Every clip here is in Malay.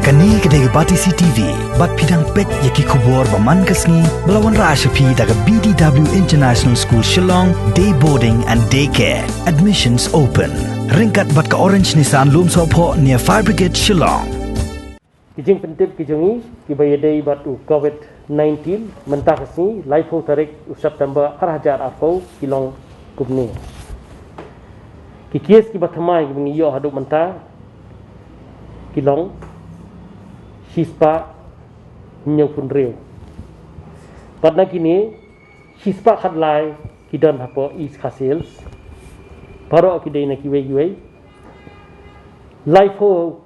Kani kedai Batisi TV, bat pidang pet yaki kubur baman kasni melawan Rashapi daga BDW International School Shillong, day boarding and daycare. Admissions open. Ringkat bat ke Orange Nissan Lum Sopo near Fire Brigade Shillong. Kijing pentip kijongi kibayadai bat COVID-19 mentah kasni laifu tarik September 2020 kilong kubni. Kikies kibatamai kibangiyo haduk mentah kilong Shispa nyau pun real. Pada kini Shispa khadlai kidan hapo East Castles. Paro kidai na kiwe Lifeo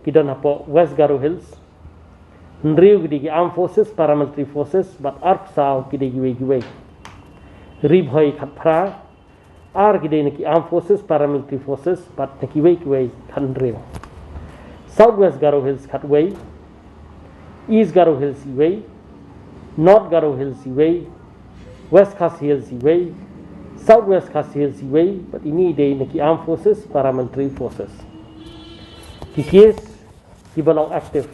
kidan hapo West Garo Hills. Nriu kidai ki Armed Forces, Paramilitary Forces, but Arp Sao kidai kiwe. Rib hoi khatpra Ar kidai na ki Armed Forces, Paramilitary Forces, but na kiwe khan real. Southwest Garo Hills khatway. East Garo Hills Way, North Garo Hills Way, West Khasi Hills Way, Southwest Khasi Hills Way, but ini day naki Armed Forces, Paramilitary Forces. Ki case ki belong active.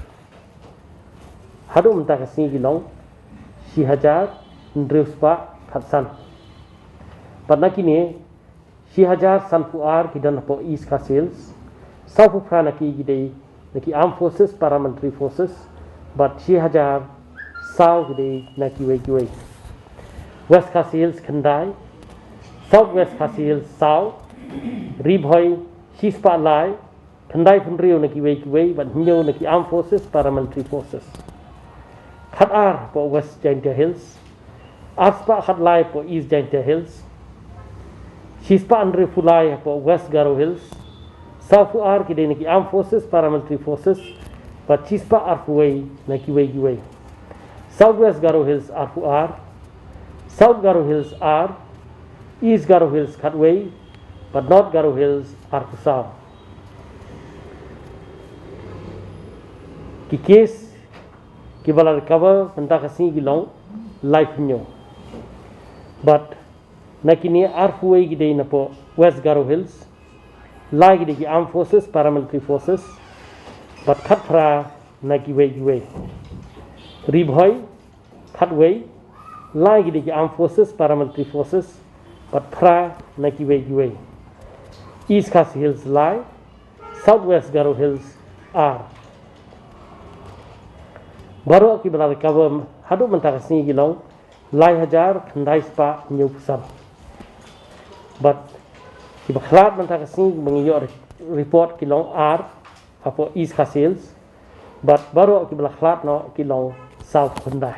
Hadu mentah kasih gilong si hajar ndruspa khatsan. Pada kini si hajar sanpuar ki dan po East Khasi Hills, South Ufra naki gidei naki Armed Forces, Paramilitary Forces. But she hajar sao gede na kiwe. West Khasi Hills Kandai, Southwest Khasi Hills Sao, Ribhoi, Shispa Lai, Kandai Punrio na kiwe, but Nyo na ki Armed Forces, Paramilitary Forces. Khatar po West Jaintia Hills, Aspa Khatlai po East Jaintia Hills, Shispa Andre Fulai po West Garo Hills, South Ar kide na ki Armed Forces, Paramilitary Forces, but Chispa Arfuway na kiwe. Southwest Garo Hills Arfu R, South Garo Hills R, East Garo Hills Khatway, but North Garo Hills Arfu Sao. Ki case ki bala recover mentah kasih gilong life nyo. But nakini Arfuway gide na po West Garo Hills, lai gide ki Armed Forces, Paramilitary Forces, but Khatpra na kiwe. Ribhoi, Khatway, lai gide ki Armed Forces, Paramilitary Forces, but Pra na kiwe. East Khasi Hills lai, Southwest Garo Hills R. Baru aki bala recover hadu mentah kasih gilong lai hajar khandai spa new pusan. But ki bakhlat mentah kasih mengiyo report kilong R apo East Khasi Hills, but baru ki belaklat no kilong South Kundai.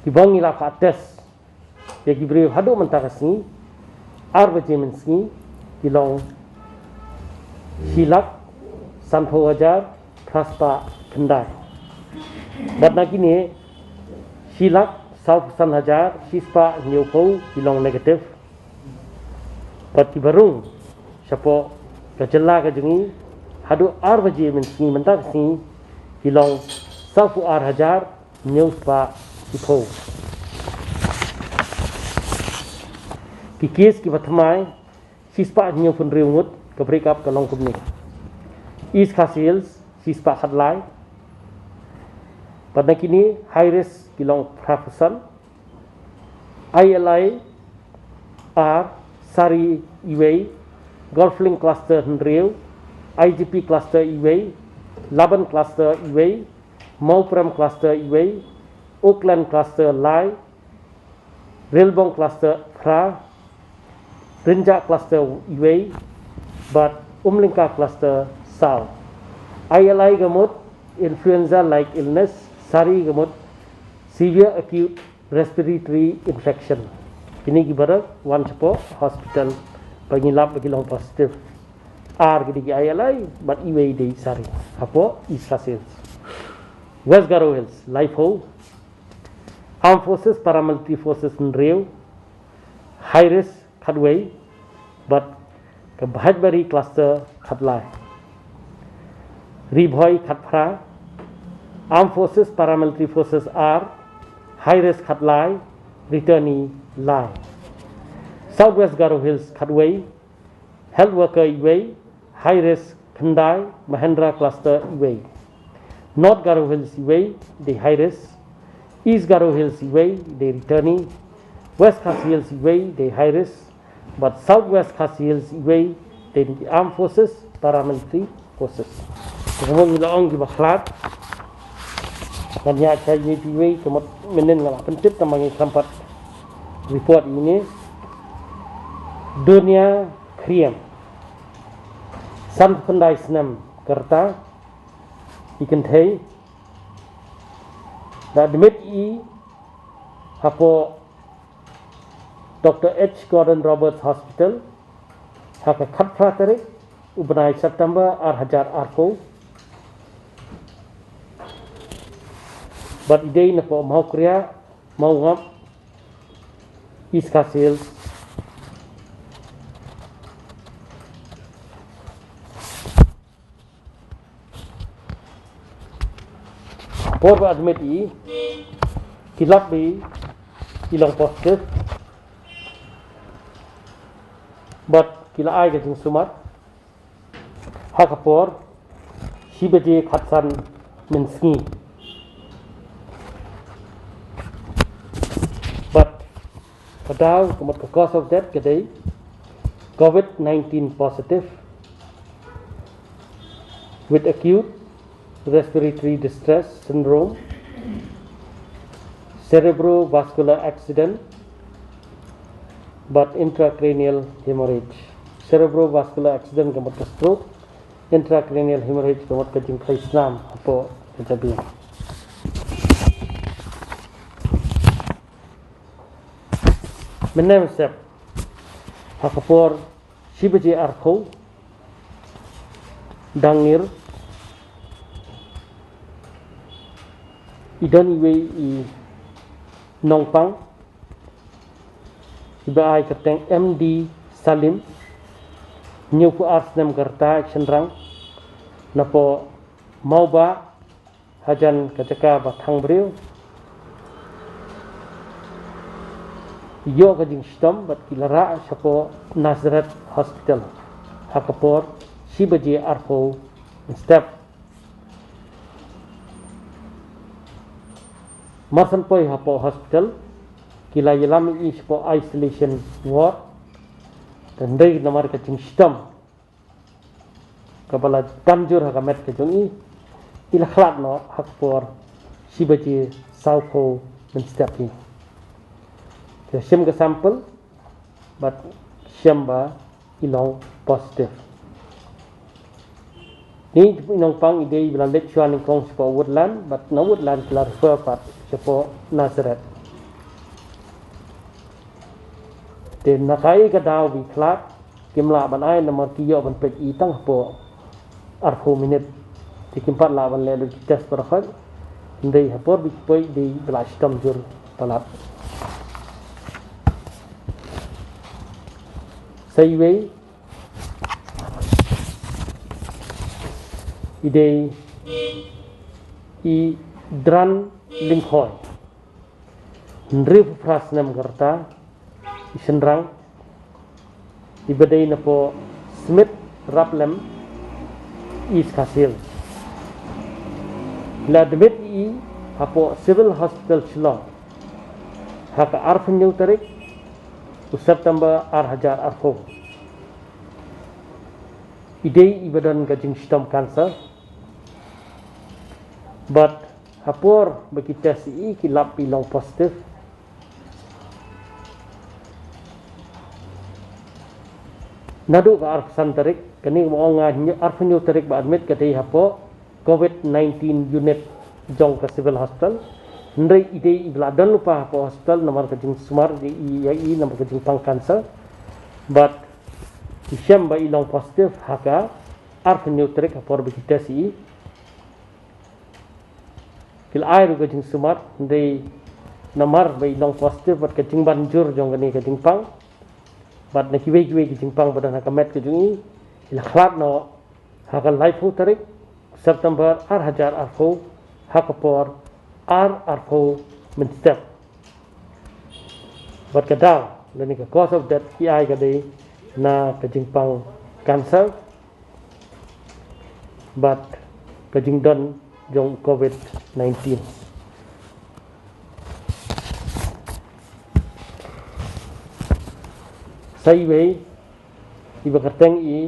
Ki bangi la fates ya ki beri hadu mentah kasni arba jemenski kilong Hilak Sanpo Wajar Praspa Kundai. But nakini Hilak South San Hajar Shispa Nyoko kilong negative. But ki barung siapa kejela kejengi hadu ar baje mensi mentah si hilong safu ar hajar news pa ipo kikis ki batmai sispa nyu pun riungut ke breakup ke long kumni East Khasi Hills sispa khadlai pada kini high risk kilong prafusan ILI R Sari Iway Golfling Cluster Henriu, IGP Cluster Iway, Laban Cluster Iway, Maupram Cluster Iway, Oakland Cluster Lai, Rilbong Cluster Pra, Rinja Cluster Iway, but Umlingka Cluster Sao. ILI gamut influenza-like illness, Sari gamut severe acute respiratory infection. Ini gibarat one support hospital. Pengilap bagi long positif. R gidi ILI, but iwe day sari. Apo East Khasi Hills, West Garo Hills, Lifeo, Armed Forces, Paramilitary Forces Nreu, high risk Khatway, but ke Bahadbari Cluster Khatlai. Ribhoi Khatpra, Armed Forces, Paramilitary Forces R, high risk Khatlai, returnee Lai. Southwest Garo Hills Khatway, Health Worker Iway, High Risk Khandai Mahendra cluster Iway. North Garo Hills Iway, the high risk. East Garo Hills Iway, the returning. West Khasi Hills Iway, the high risk. But Southwest Khasi Hills Iway, the armed forces, paramilitary forces. Kemudian kita orang kita kelat. Banyak saya Iway, kemudian kalau pencipta mengenai tempat report ini. Dunia Kriam. Sam Khandai Snam Kerta. Ikan Thai. Dan demi apa Dr. H. Gordon Roberts Hospital haka khatpra tarik ubnai September Hajar Arko but idei na po mau kriya mau ngap East Khasi Hills por admit kilap bi ilang positif but kila ai ke jing sumat hakapor sibeje khatsan minski but kadau kemat cause of death kedai COVID-19 positive with acute respiratory distress syndrome, cerebrovascular accident, but intracranial hemorrhage. Cerebrovascular accident kemat ke stroke, intracranial hemorrhage kemat ke jing Islam apa kejabi. Menem sep hakapor sibeje arko dangir idan iwe I nongpang iba ai kateng MD Salim new pu arsnem garta chenrang napo mauba hajan kacaka bathang breu yo ka jing stom bat kilara sapo Nazareth Hospital hakapor sibaje arko step Marsan poi hapo hospital kila yelam I po isolation ward dan dai namar ka ching stam kabala tamjur ha kamet ka jung ila khlat no hakpor sibaji sauko men step ni ke sim ka sample but shamba ilong positive ni inong pang ide bila lecture ni kong po woodland but no woodland kila refer pat po Nazareth den nakai ka daw bi khlat kimla ban ai namar kiyo ban pek I tang po arfo minute tikimpat la ban le test par khat ndei hapor bi poi di blastam jur palat saiwei ide I dran Linkhoi Nrif Prasnam Garta Isenrang Ibadai na po Smith Raplem East Khasi Hills Ladmit I hapo Civil Hospital Shillong haka arfan yung tarik September Hajar Arko Idei ibadan gajing stom cancer but hapor bagi tes I kilap ilong positif nadu ka arfsan tarik kani mo nga arfan yung tarik ba admit kadai hapo COVID-19 unit jong ka civil hospital ndai ide ibladan lupa hapo hospital nomor kajing sumar di I nomor kajing pang cancer but isyam ba ilong positif haka arfan yung tarik hapor bagi tes I kil air kajing sumat ndai namar bai long positif bat kajing banjur jong kani kajing pang bat na kiwe kajing pang badan hakamet kajing ila khlat no haka laifu tarik September Hajar Arko hakapor Arko min step bat kadaw lani ka cause of death ki ai kadai na kajing pang cancer but kajing don jong COVID-19. Saiway iba kateng i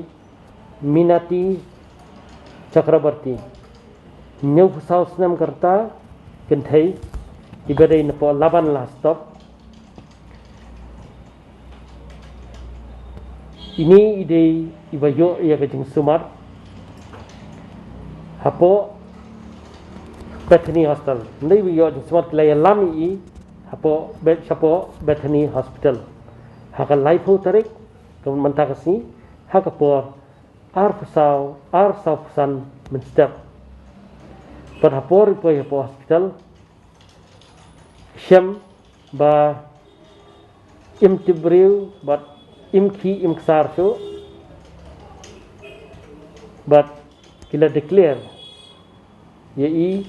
Minati Chakrabarti New South Nam Karta Kentai iba day na po laban last stop. Ini ide iba yo iya kajing Sumar hapo Bethany Hospital. Hindi iba yo kajing Sumar kilaya lami i hapo Bethany Hospital. Haka life ho tarik kemudian mentakasi haka por ar sausan menstep pada hapor ipo hospital syam ba imtibriu but imki imksar so but kila declare yai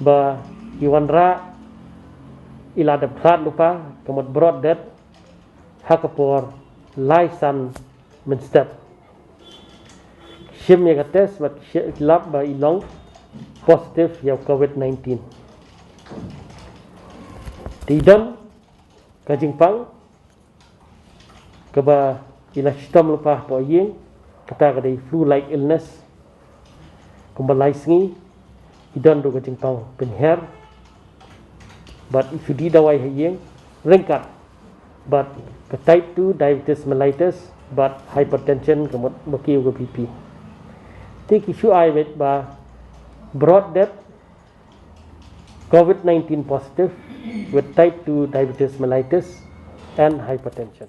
ba iwanra ila de prat lupa kemudian broad death hakapor laisan menstep shim ya test but lab ba ilong positive ya COVID-19 tidan kajing pang kaba ila sistem lupa po yeng kata kadai flu like illness kumbalai sngi idan do kajing pang penher but if you di dawai yeng ringkat but type 2 diabetes mellitus but hypertension kemud baki uga BP. Tik issue I with ba broad death COVID-19 positive with type 2 diabetes mellitus and hypertension.